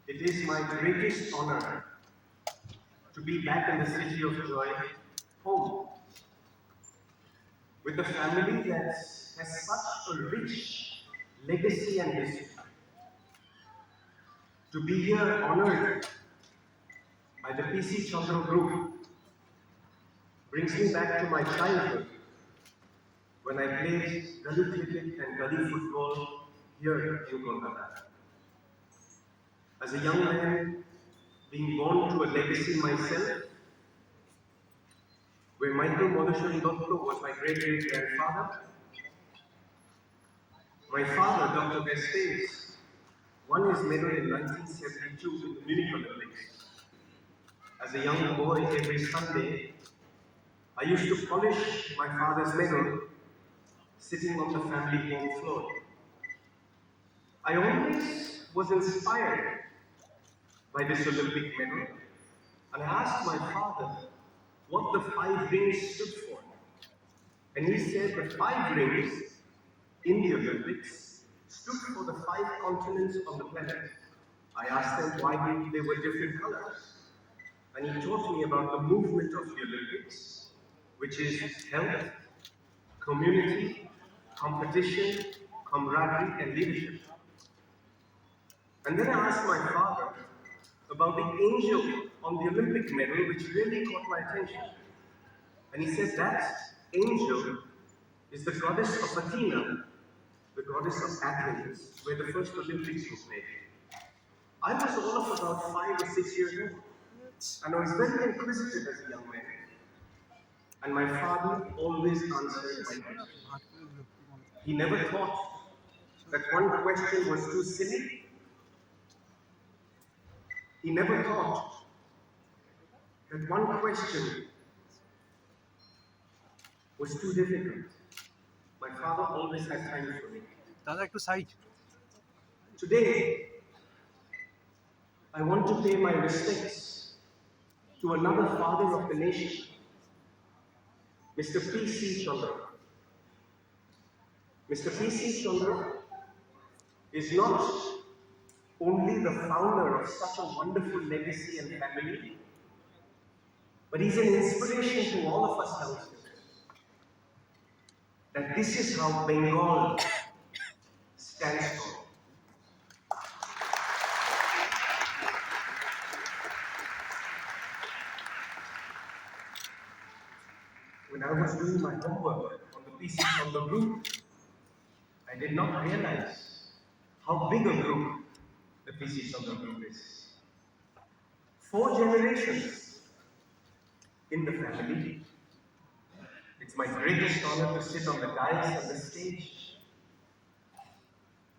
It is my greatest honor to be back in the city of joy, home, with a family that has such a rich legacy and history. To be here honored by the PC Chandra Group brings me back to my childhood when I played gully cricket and gully football here in Kolkata. As a young man, being born to a legacy myself, where Michael Madhushan Dotto was my great-great-grandfather, my father, Dr. Paes, won his medal in 1972 in the Munich Olympics. As a young boy, every Sunday, I used to polish my father's medal sitting on the family home floor. I always was inspired by this Olympic medal, and I asked my father what the 5 rings stood for. And he said the 5 rings in the Olympics stood for the 5 continents on the planet. I asked them why they were different colors. And he taught me about the movement of the Olympics, which is health, community, competition, camaraderie, and leadership. And then I asked my father about the angel on the Olympic medal, which really caught my attention. And he said that angel is the goddess of Athena, the goddess of Athens, where the first Olympics was made. I was all of about 5 or 6 years old, and I was very inquisitive as a young man. And my father always answered my question. He never thought that one question was too silly. He never thought that one question was too difficult. My father always had time for me. Today, I want to pay my respects to another father of the nation, Mr. PC Chandra. Mr. PC Chandra is not only the founder of such a wonderful legacy and family, but he's an inspiration to all of us youngsters. That this is how Bengal stands for. When I was doing my homework on the PC Chandra group, I did not realize how big a group the PC Chandra group is. 4 generations in the family. It's my greatest honor to sit on the dais on the stage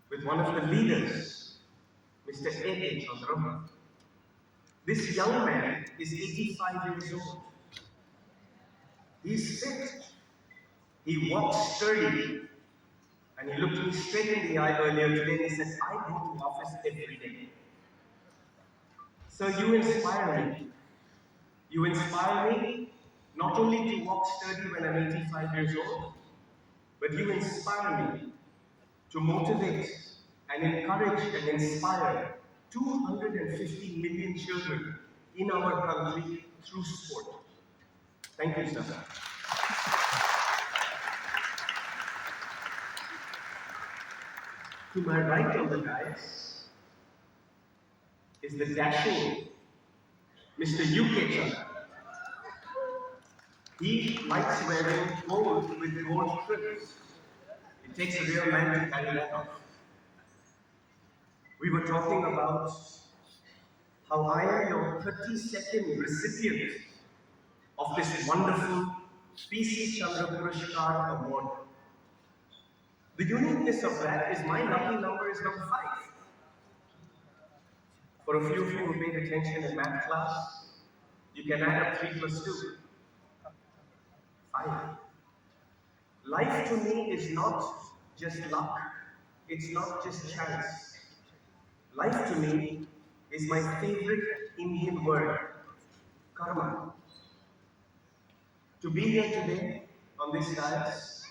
with one of the leaders, Mr. A. Chandra. This young man is 85 years old. He's fit. He walks sturdy. And he looked me straight in the eye earlier today and he said, I go to office every day. So you inspire me. You inspire me not only to walk sturdy when I'm 85 years old, but you inspire me to motivate and encourage and inspire 250 million children in our country through sport. Thank you, sir. To my right on the dais is the dashing Mr. UK Chandra. He likes wearing gold with gold trims. It takes a real man to carry that off. We were talking about how I am your 32nd recipient of this wonderful PC Chandra Puraskar award. The uniqueness of that is my lucky number is number 5. For a few of you who paid attention in math class, you can add up 3 plus 2. 5. Life to me is not just luck. It's not just chance. Life to me is my favorite Indian word, karma. To be here today on this dais,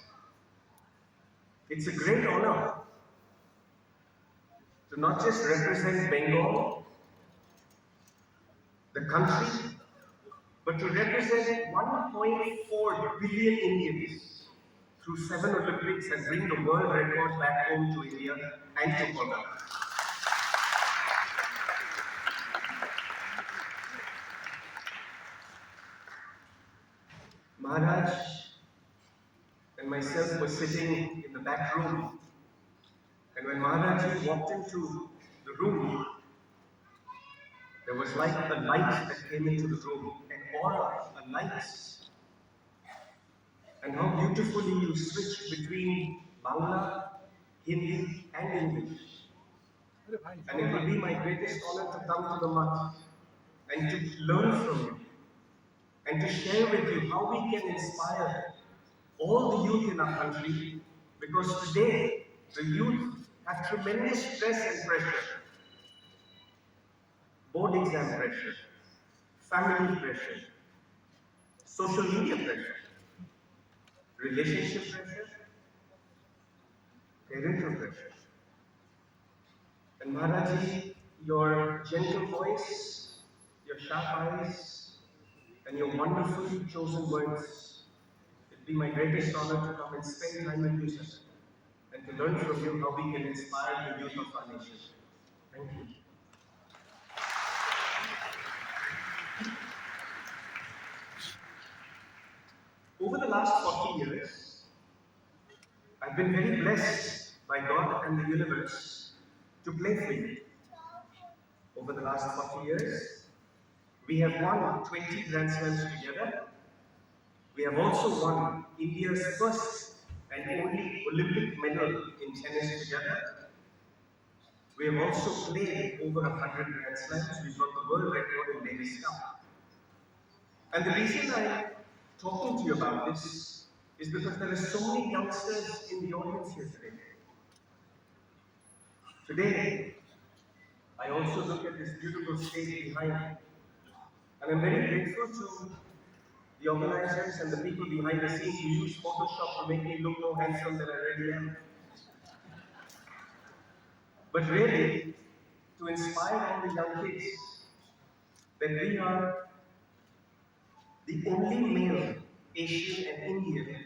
it's a great honor to not just represent Bengal, country, but to represent 1.4 billion Indians through 7 Olympics and bring the world record back home to India and to Kolkata. Maharaj and myself were sitting in the back room, and when Maharaj walked into the room, there was like a light that came into the room, an aura, a light. And how beautifully you switched between Bangla, Hindi and English. And it will be my greatest honor to come to the mat and to learn from you and to share with you how we can inspire all the youth in our country, because today the youth have tremendous stress and pressure. Board exam pressure, family pressure, social media pressure, relationship pressure, parental pressure. And Maharaji, your gentle voice, your sharp eyes, and your wonderfully chosen words, it'll be my greatest honor to come and spend time with you, sir, and to learn from you how we can inspire the youth of our nation. Thank you. Over the last 40 years, I've been very blessed by God and the universe to play for you. Over the last 40 years, we have won 20 Grand Slams together. We have also won India's first and only Olympic medal in tennis together. We have also played over 100 Grand Slams. We've got the world record in Davis Cup. And the reason I'm talking to you about this is because there are so many youngsters in the audience here today. Today, I also look at this beautiful stage behind me, and I'm very grateful to the organizers and the people behind the scenes who use Photoshop to make me look more handsome than I really am. But really, to inspire all the young kids that we are the only male Asian and Indian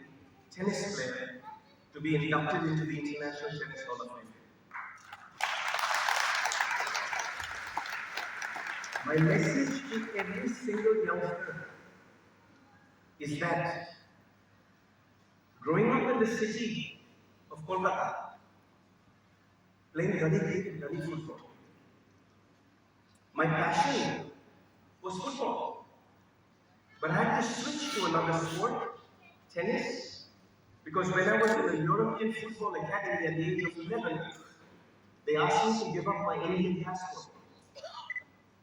tennis player to be inducted into the International Tennis Hall of Fame. My message to every single youngster is that growing up in the city of Kolkata, playing gully cricket, gully football, my passion was football. But I had to switch to another sport, tennis, because when I was in the European Football Academy at the age of 11, they asked me to give up my Indian passport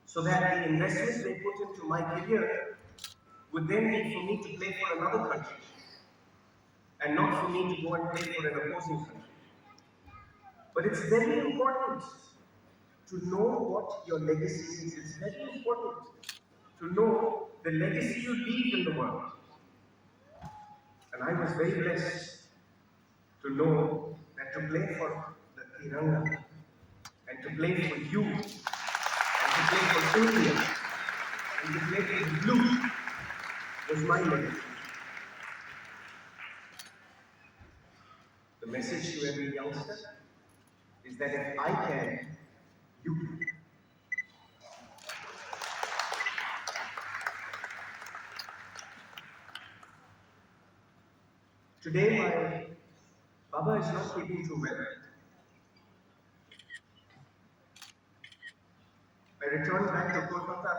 so that the investment they put into my career would then be for me to play for another country and not for me to go and play for an opposing country. But it's very important to know what your legacy is. It's very important to know the legacy you leave in the world. And I was very blessed to know that to play for the Tiranga and to play for you and to play for India and to play for the blue was my legacy. The message to every youngster is that if I can, you can. Today, my Baba is not keeping too well. I returned back to Kolkata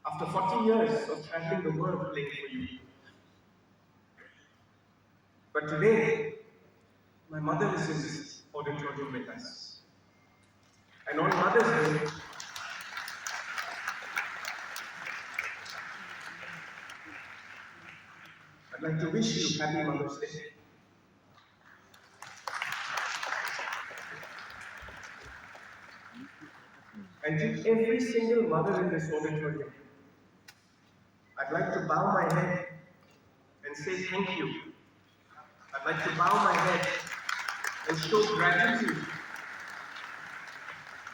after 40 years of traveling the world playing for you. But today, my mother is in this auditorium with us. And on Mother's Day, I'd like to wish you Happy Mother's Day. And to every single mother in this auditorium, I'd like to bow my head and say thank you. I'd like to bow my head and show gratitude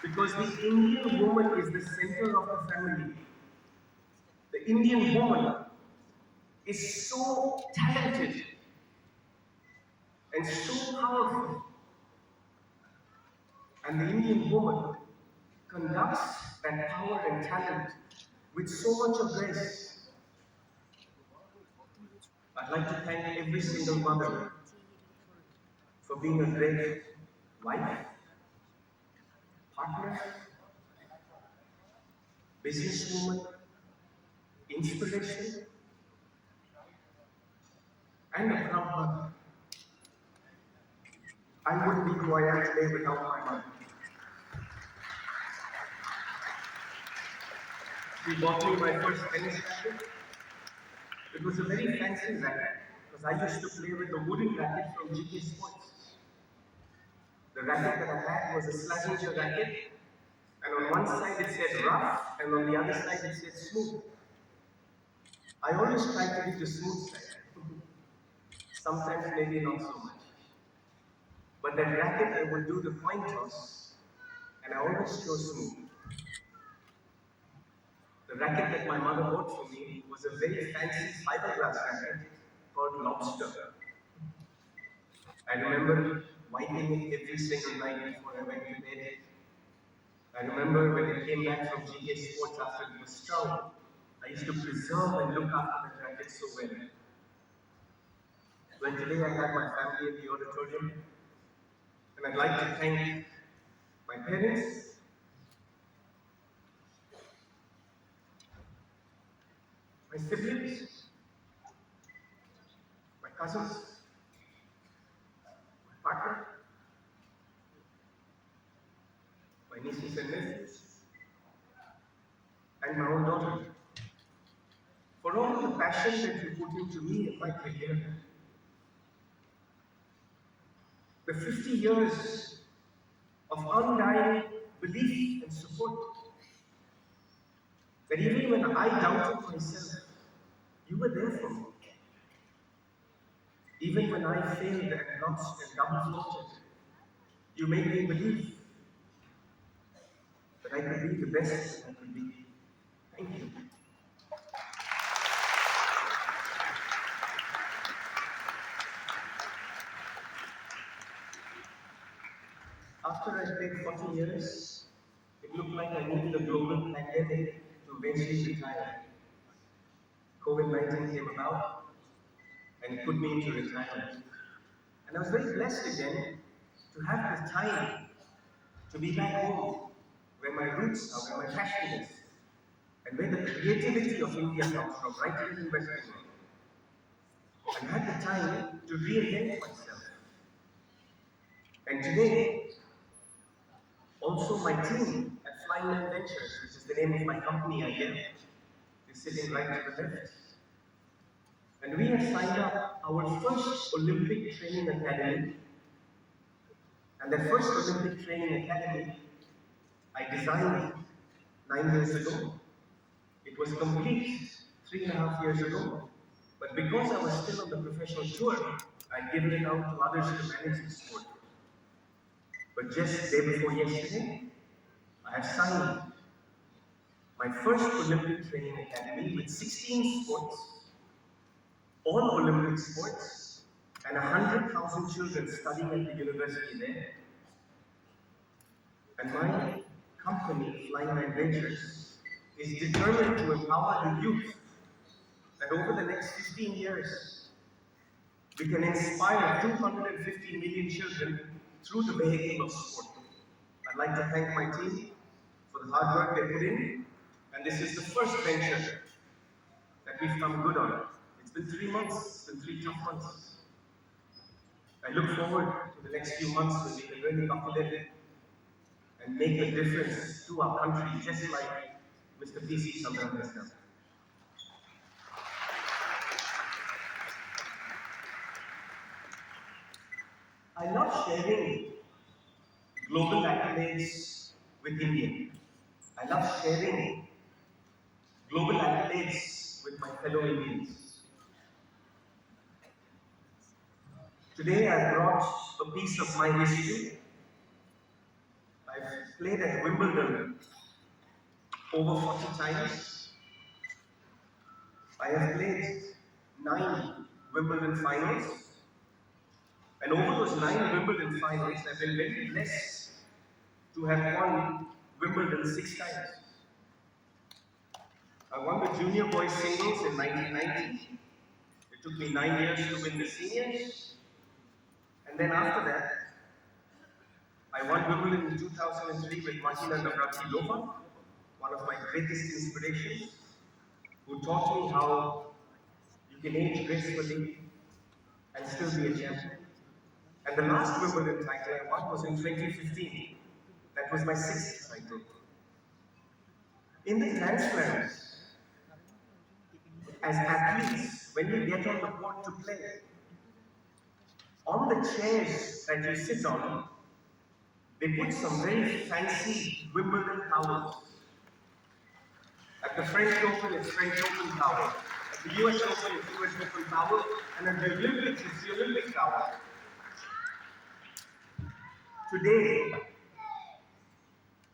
Because the Indian woman is the center of the family. The Indian woman is so talented and so powerful. And the Indian woman conducts that power and talent with so much of grace. I'd like to thank every single mother for being a great wife, partner, businesswoman, inspiration, and a proud mother. I wouldn't be who I am today without my mother. She bought me my first tennis racket. It was a very fancy racket because I used to play with a wooden racket from GK Sports. The racket that I had was a Slazenger racket, and on one side it said rough, and on the other side it said smooth. I always tried to be the smooth side. Sometimes maybe not so much. But that racket I would do the coin toss, and I always chose smooth. The racket that my mother bought for me was a very fancy fiberglass racket called Lobster. I remember wiping it every single night before I went to bed. I remember when I came back from GK Sports after it was strong, I used to preserve and look after that racket so well. Well, today I have my family in the auditorium, and I'd like to thank my parents, my siblings, my cousins, my partner, my nieces and nephews, and my own daughter, for all the passion that you put into me and my career. The 50 years of undying belief and support, that even when I doubted myself, you were there for me. Even when I failed and lost and double-floated, you made me believe that I could be the best I could be. Thank you. After I played 40 years, it looked like I needed a global pandemic to eventually retire. COVID-19 came about and put me into retirement. And I was very blessed again to have the time to be back home, where my roots are, where my passion is, and where the creativity of India comes from, right here in West Bengal. And had the time to reinvent myself. And today, also my team at Flying Man Ventures, which is the name of my company again, is sitting right to the left. And we have signed up our first Olympic training academy. And that first Olympic training academy, I designed 9 years ago. It was complete 3.5 years ago. But because I was still on the professional tour, I'd given it out to others to manage the sport. But just day before yesterday, I have signed my first Olympic training academy with 16 sports, all Olympic sports, and 100,000 children studying at the university there. And my company, Flying Man Ventures, is determined to empower the youth that over the next 15 years, we can inspire 250 million children through the vehicle of sport. I'd like to thank my team for the hard work they put in, and this is the first venture that we've come good on. It's been 3 months, it's been 3 tough months. I look forward to the next few months when we can really buckle in and make a difference to our country, just like Mr. PC CHANDRA has done. I love sharing global accolades with India. I love sharing global accolades with my fellow Indians. Today I brought a piece of my history. I've played at Wimbledon over 40 times. I have played 9 Wimbledon finals. And over those 9 Wimbledon finals, I've been very blessed to have won Wimbledon 6 times. I won the junior boys singles in 1990. It took me 9 years to win the seniors. And then after that, I won Wimbledon in 2003 with Martina Navratilova, one of my greatest inspirations, who taught me how you can age gracefully and still be a champion. And the last Wimbledon title I won was in 2015. That was my 6th title. In the Grand Slams, as athletes, when you get on the court to play, on the chairs that you sit on, they put some very fancy Wimbledon towels. At the French Open, it's French Open towel. At the US Open, it's US Open towel. And at the Olympics, it's the Olympic towel. Today,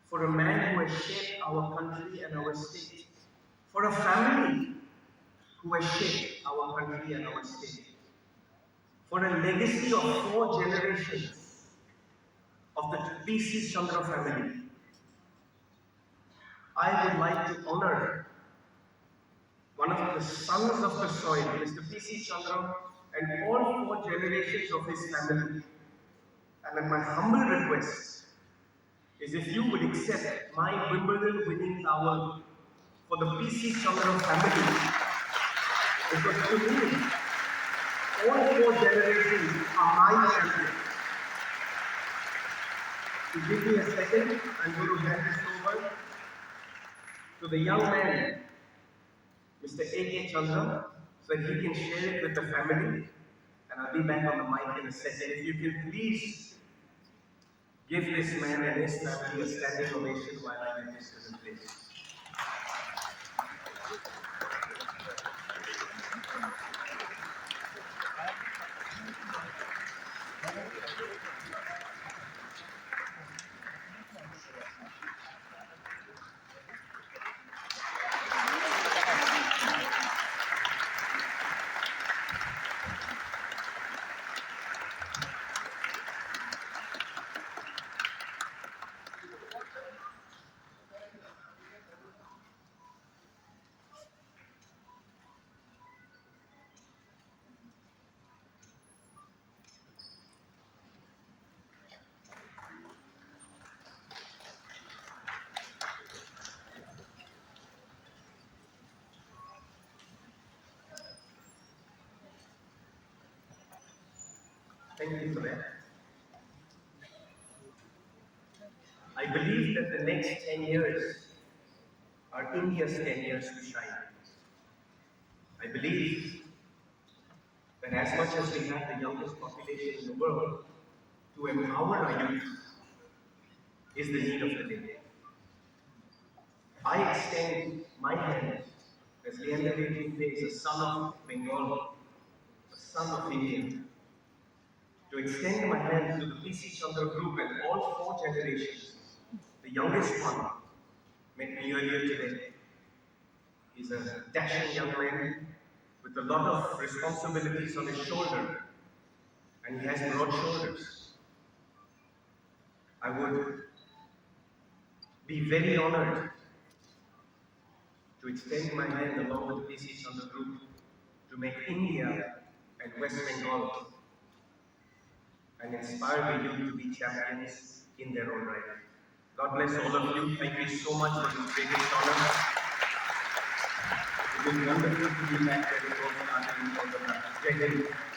for a man who has shaped our country and our state, for a family who has shaped our country and our state, for a legacy of 4 generations of the PC Chandra family, I would like to honor one of the sons of the soil, Mr. PC Chandra, and all 4 generations of his family. And my humble request is if you would accept my Wimbledon winning towel for the PC Chandra family, because to me, all 4 generations are my champions. To give me a second, I'm going to hand this over to the young man, Mr. A.K. Chandra, so that he can share it with the family. And I'll be back on the mic in a second. If you can please give this man and his family a standing ovation while I get this to the place. Thank you for that. I believe that the next 10 years are India's 10 years to shine. I believe that as much as we have the youngest population in the world, to empower our youth is the need of the day. I extend my hand as Leander Paes, a son of Bengal, a son of India, to extend my hand to the PC Chandra group and all 4 generations. The youngest one met me earlier today. He's a dashing young man with a lot of responsibilities on his shoulder, and he has broad shoulders. I would be very honored to extend my hand along with the PC Chandra group to make India and West Bengal and inspire the youth to be champions in their own right. God bless all of you. Thank you so much for this greatest honor. It is wonderful to be back at the World Starting in Kolkata.